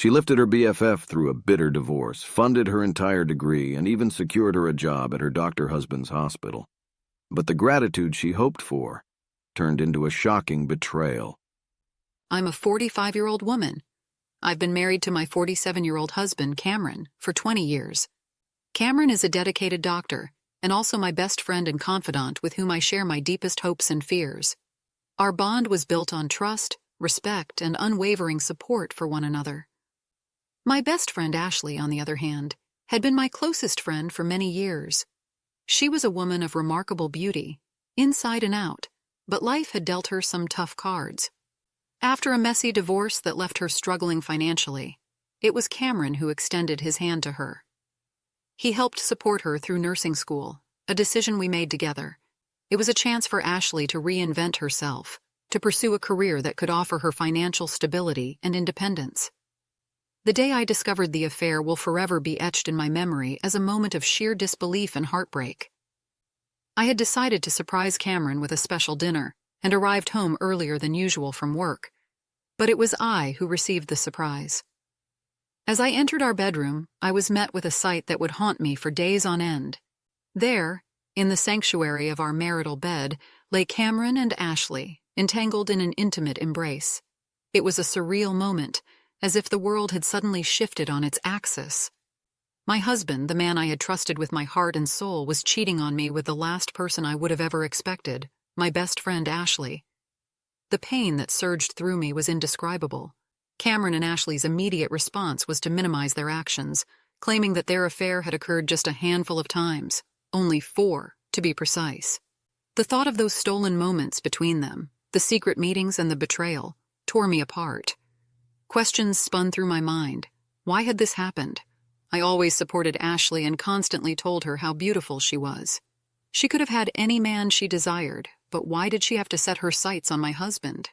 She lifted her BFF through a bitter divorce, funded her entire degree, and even secured her a job at her doctor husband's hospital. But the gratitude she hoped for turned into a shocking betrayal. I'm a 45-year-old woman. I've been married to my 47-year-old husband, Cameron, for 20 years. Cameron is a dedicated doctor and also my best friend and confidant with whom I share my deepest hopes and fears. Our bond was built on trust, respect, and unwavering support for one another. My best friend, Ashley, on the other hand, had been my closest friend for many years. She was a woman of remarkable beauty, inside and out, but life had dealt her some tough cards. After a messy divorce that left her struggling financially, it was Cameron who extended his hand to her. He helped support her through nursing school, a decision we made together. It was a chance for Ashley to reinvent herself, to pursue a career that could offer her financial stability and independence. The day I discovered the affair will forever be etched in my memory as a moment of sheer disbelief and heartbreak. I had decided to surprise Cameron with a special dinner and arrived home earlier than usual from work, but it was I who received the surprise. As I entered our bedroom, I was met with a sight that would haunt me for days on end. There, in the sanctuary of our marital bed, lay Cameron and Ashley, entangled in an intimate embrace. It was a surreal moment, as if the world had suddenly shifted on its axis. My husband, the man I had trusted with my heart and soul, was cheating on me with the last person I would have ever expected, my best friend Ashley. The pain that surged through me was indescribable. Cameron and Ashley's immediate response was to minimize their actions, claiming that their affair had occurred just a handful of times, only 4, to be precise. The thought of those stolen moments between them, the secret meetings and the betrayal, tore me apart. Questions spun through my mind. Why had this happened? I always supported Ashley and constantly told her how beautiful she was. She could have had any man she desired, but why did she have to set her sights on my husband?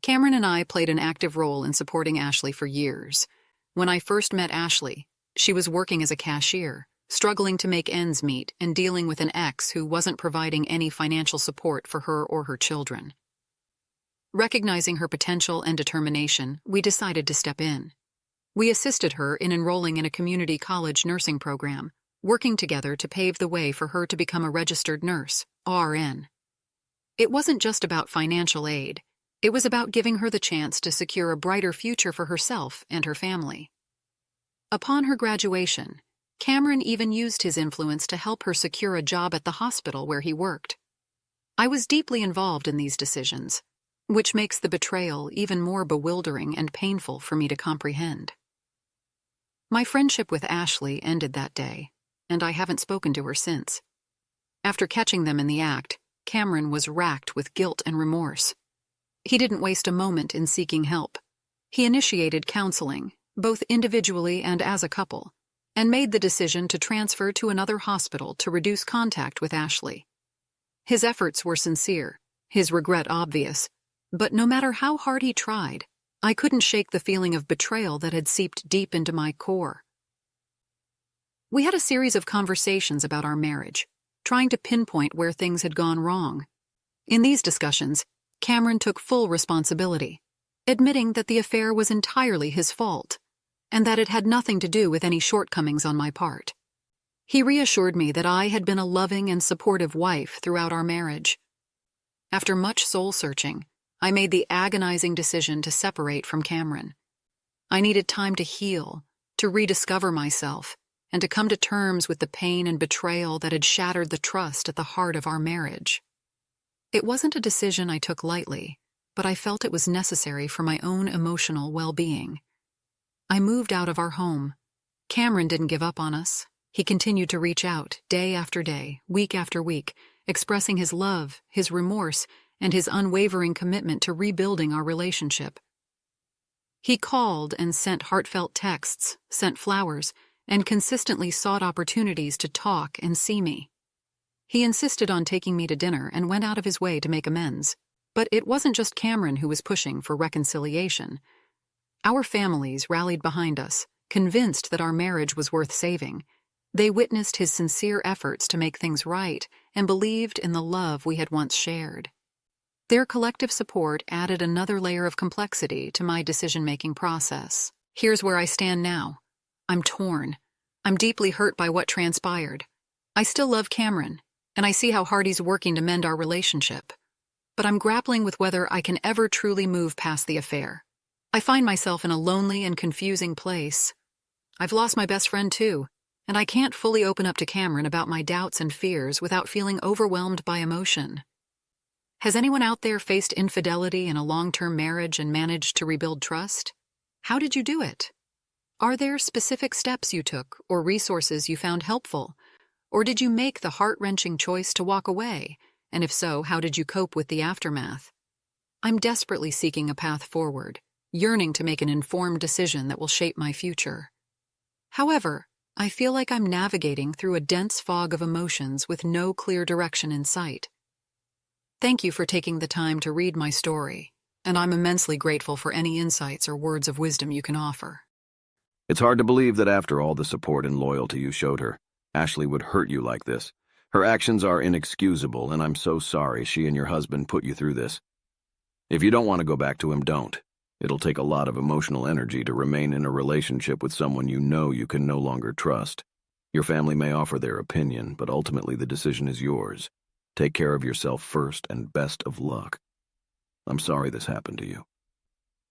Cameron and I played an active role in supporting Ashley for years. When I first met Ashley, she was working as a cashier, struggling to make ends meet and dealing with an ex who wasn't providing any financial support for her or her children. Recognizing her potential and determination, we decided to step in. We assisted her in enrolling in a community college nursing program, working together to pave the way for her to become a registered nurse, RN. It wasn't just about financial aid. It was about giving her the chance to secure a brighter future for herself and her family. Upon her graduation, Cameron even used his influence to help her secure a job at the hospital where he worked. I was deeply involved in these decisions, which makes the betrayal even more bewildering and painful for me to comprehend. My friendship with Ashley ended that day, and I haven't spoken to her since. After catching them in the act, Cameron was racked with guilt and remorse. He didn't waste a moment in seeking help. He initiated counseling, both individually and as a couple, and made the decision to transfer to another hospital to reduce contact with Ashley. His efforts were sincere, his regret obvious, but no matter how hard he tried, I couldn't shake the feeling of betrayal that had seeped deep into my core. We had a series of conversations about our marriage, trying to pinpoint where things had gone wrong. In these discussions, Cameron took full responsibility, admitting that the affair was entirely his fault, and that it had nothing to do with any shortcomings on my part. He reassured me that I had been a loving and supportive wife throughout our marriage. After much soul-searching, I made the agonizing decision to separate from Cameron. I needed time to heal, to rediscover myself, and to come to terms with the pain and betrayal that had shattered the trust at the heart of our marriage. It wasn't a decision I took lightly, but I felt it was necessary for my own emotional well-being. I moved out of our home. Cameron didn't give up on us. He continued to reach out, day after day, week after week, expressing his love, his remorse, and his unwavering commitment to rebuilding our relationship. He called and sent heartfelt texts, sent flowers, and consistently sought opportunities to talk and see me. He insisted on taking me to dinner and went out of his way to make amends. But it wasn't just Cameron who was pushing for reconciliation. Our families rallied behind us, convinced that our marriage was worth saving. They witnessed his sincere efforts to make things right and believed in the love we had once shared. Their collective support added another layer of complexity to my decision-making process. Here's where I stand now. I'm torn. I'm deeply hurt by what transpired. I still love Cameron, and I see how hard he's working to mend our relationship. But I'm grappling with whether I can ever truly move past the affair. I find myself in a lonely and confusing place. I've lost my best friend too, and I can't fully open up to Cameron about my doubts and fears without feeling overwhelmed by emotion. Has anyone out there faced infidelity in a long-term marriage and managed to rebuild trust? How did you do it? Are there specific steps you took or resources you found helpful? Or did you make the heart-wrenching choice to walk away? And if so, how did you cope with the aftermath? I'm desperately seeking a path forward, yearning to make an informed decision that will shape my future. However, I feel like I'm navigating through a dense fog of emotions with no clear direction in sight. Thank you for taking the time to read my story, and I'm immensely grateful for any insights or words of wisdom you can offer. It's hard to believe that after all the support and loyalty you showed her, Ashley would hurt you like this. Her actions are inexcusable, and I'm so sorry she and your husband put you through this. If you don't want to go back to him, don't. It'll take a lot of emotional energy to remain in a relationship with someone you know you can no longer trust. Your family may offer their opinion, but ultimately the decision is yours. Take care of yourself first, and best of luck. I'm sorry this happened to you.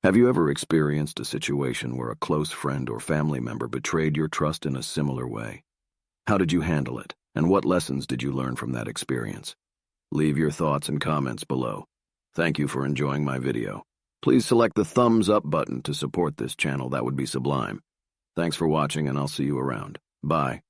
Have you ever experienced a situation where a close friend or family member betrayed your trust in a similar way? How did you handle it, and what lessons did you learn from that experience? Leave your thoughts and comments below. Thank you for enjoying my video. Please select the thumbs up button to support this channel. That would be sublime. Thanks for watching, and I'll see you around. Bye.